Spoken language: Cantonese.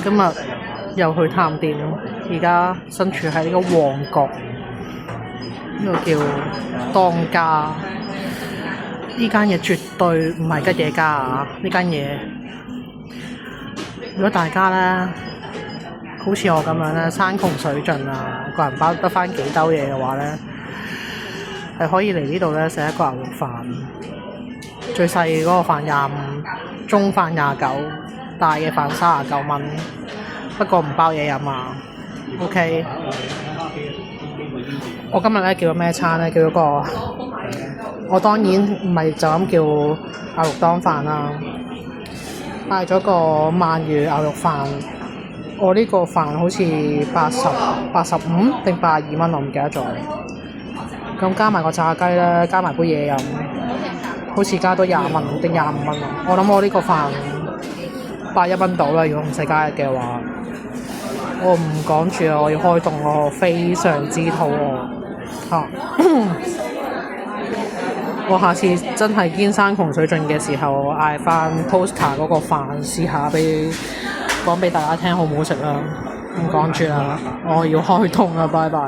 今日又去探店，而家身處喺呢個旺角，呢個叫當家。呢間嘢絕對唔係吉野家啊！呢間嘢，如果大家咧好似我咁樣咧山窮水盡啊，個人包得翻幾兜嘢嘅話咧，係可以嚟呢度咧食一個牛肉飯。最細嗰個飯25，中飯29，大嘅飯39蚊。不過唔包嘢飲啊。OK， 我今日咧叫咗咩餐咧？叫咗個，我當然唔係就咁叫牛肉當飯啦，嗌咗個鰻魚牛肉飯。我呢個飯好似85定82蚊，我唔記得咗。咁加埋個炸雞咧，加埋杯嘢飲，好似加多20蚊定25蚊啊！我諗我呢個飯81蚊到啦，如果唔使加日嘅話。我唔講住啊！我要開動，我非常之肚餓。我下次真係堅山窮水盡嘅時候，嗌翻 Toaster 嗰個飯試下，講俾大家聽好唔好食啦。唔講住啦，我要開動啦，拜拜。